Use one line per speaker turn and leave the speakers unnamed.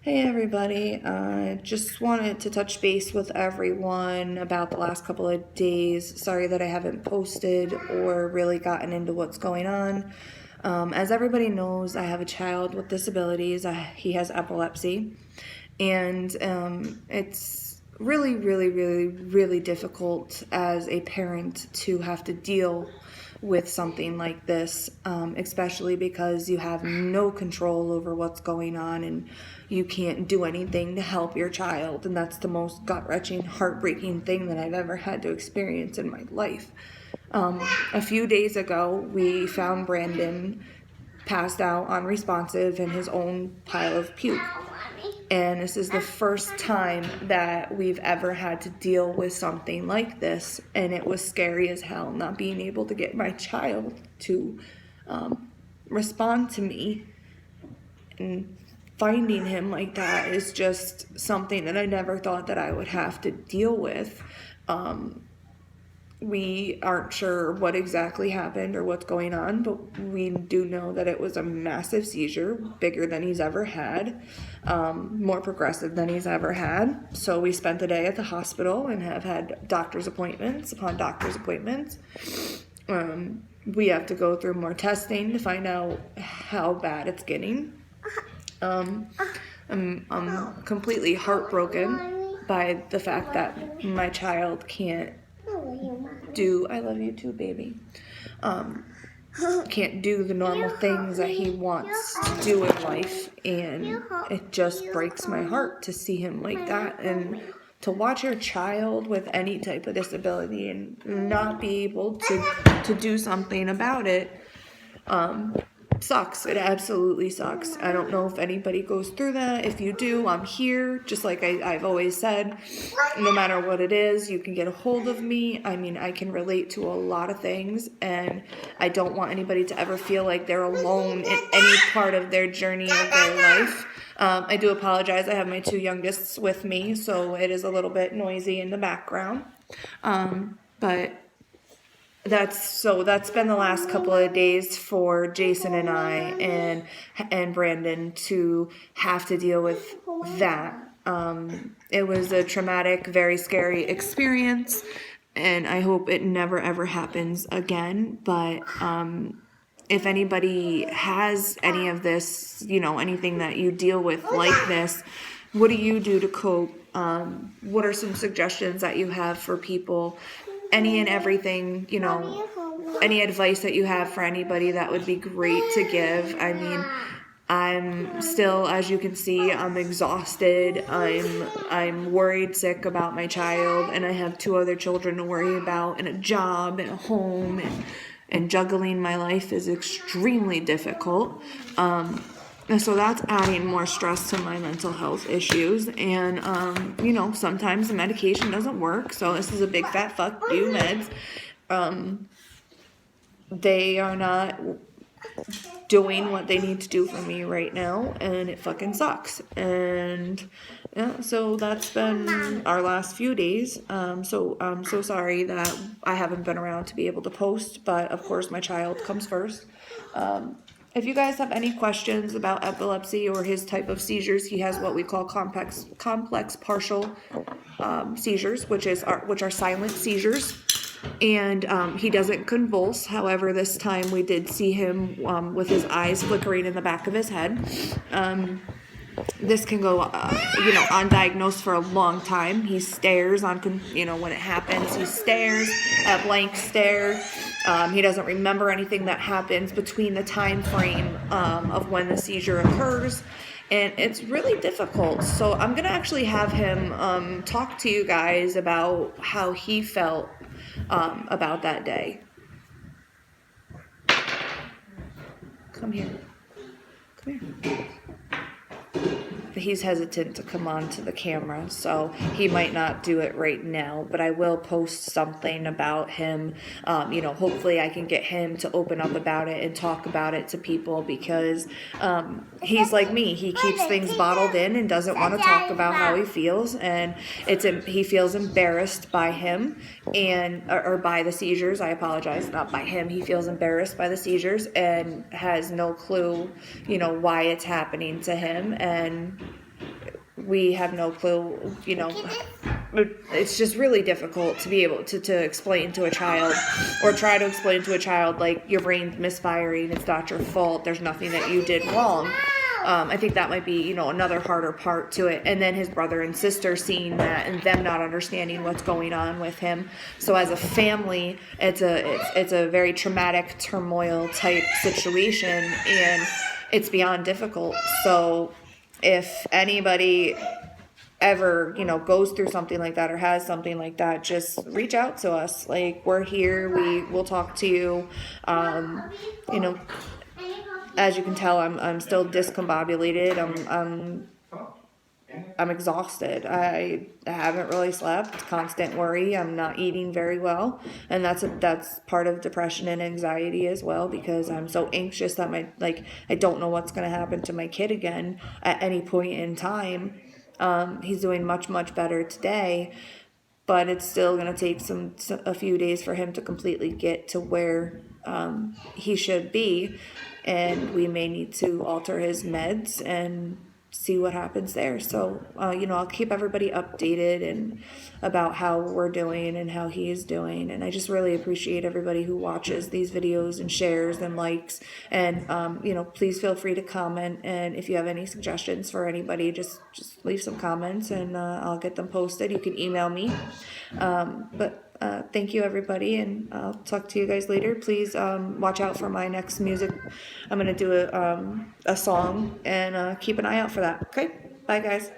Hey everybody, just wanted to touch base with everyone about the last couple of days. Sorry that I haven't posted or really gotten into what's going on. As everybody knows, I have a child with disabilities. He has epilepsy, and it's really difficult as a parent to have to deal with something like this, especially because you have no control over what's going on and you can't do anything to help your child, and that's the most gut-wrenching, heartbreaking thing that I've ever had to experience in my life. A few days ago, we found Brandon passed out, unresponsive, in his own pile of puke. And this is the first time that we've ever had to deal with something like this, and it was scary as hell not being able to get my child to respond to me. And finding him like that is just something that I never thought that I would have to deal with. We aren't sure what exactly happened or what's going on, but we do know that it was a massive seizure, bigger than he's ever had, more progressive than he's ever had. So we spent the day at the hospital and have had doctor's appointments upon doctor's appointments. We have to go through more testing to find out how bad it's getting. I'm completely heartbroken by the fact that my child can't do, I love you too, baby, can't do the normal things that he wants to do in life, and it just breaks my heart to see him like that, and to watch your child with any type of disability and not be able to do something about it. Sucks. It absolutely sucks. I don't know if anybody goes through that. If you do, I'm here. Just like I've always said, no matter what it is, you can get a hold of me. I mean, I can relate to a lot of things, and I don't want anybody to ever feel like they're alone in any part of their journey of their life. I do apologize. I have my two youngest with me, so it is a little bit noisy in the background. But that's been the last couple of days for Jason and I and Brandon to have to deal with that. It was a traumatic, very scary experience, and I hope it never ever happens again. But if anybody has any of this, anything that you deal with like this, what do you do to cope? What are some suggestions that you have for people? Any and everything, any advice that you have for anybody, that would be great to give. I mean, I'm still, as you can see, I'm exhausted. I'm worried sick about my child, and I have two other children to worry about, and a job and a home, and juggling my life is extremely difficult. And so that's adding more stress to my mental health issues. And, sometimes the medication doesn't work. So this is a big fat fuck you, meds. They are not doing what they need to do for me right now, and it fucking sucks. And yeah, so that's been our last few days. So I'm so sorry that I haven't been around to be able to post, but of course my child comes first. If you guys have any questions about epilepsy or his type of seizures, he has what we call complex partial seizures, which are silent seizures, and he doesn't convulse. However, this time we did see him with his eyes flickering in the back of his head. This can go, undiagnosed for a long time. He stares when it happens. He stares, a blank stare. He doesn't remember anything that happens between the time frame of when the seizure occurs. And it's really difficult. So I'm going to actually have him talk to you guys about how he felt about that day. Come here. He's hesitant to come on to the camera, so he might not do it right now, but I will post something about him. Hopefully I can get him to open up about it and talk about it to people, because he's like me. He keeps things bottled in and doesn't want to talk about how he feels, and he feels embarrassed by him or by the seizures. I apologize, not by him. He feels embarrassed by the seizures and has no clue, why it's happening to him. And we have no clue, it's just really difficult to be able to explain to a child, or try to explain to a child, like, your brain's misfiring, it's not your fault, there's nothing that you did wrong. I think that might be, another harder part to it. And then his brother and sister seeing that and them not understanding what's going on with him. So as a family, it's a very traumatic turmoil type situation, and it's beyond difficult. So if anybody ever, goes through something like that or has something like that, just reach out to us. Like, we're here, we'll talk to you. As you can tell, I'm still discombobulated. I'm exhausted. I haven't really slept. Constant worry. I'm not eating very well, and that's part of depression and anxiety as well, because I'm so anxious that I don't know what's going to happen to my kid again at any point in time. He's doing much better today, but it's still going to take a few days for him to completely get to where he should be, and we may need to alter his meds and see what happens there. So, I'll keep everybody updated and about how we're doing and how he is doing. And I just really appreciate everybody who watches these videos and shares and likes. And, please feel free to comment. And if you have any suggestions for anybody, just leave some comments, and I'll get them posted. You can email me. Thank you, everybody, and I'll talk to you guys later. Please watch out for my next music. I'm going to do a song, and keep an eye out for that. Okay? Bye, guys.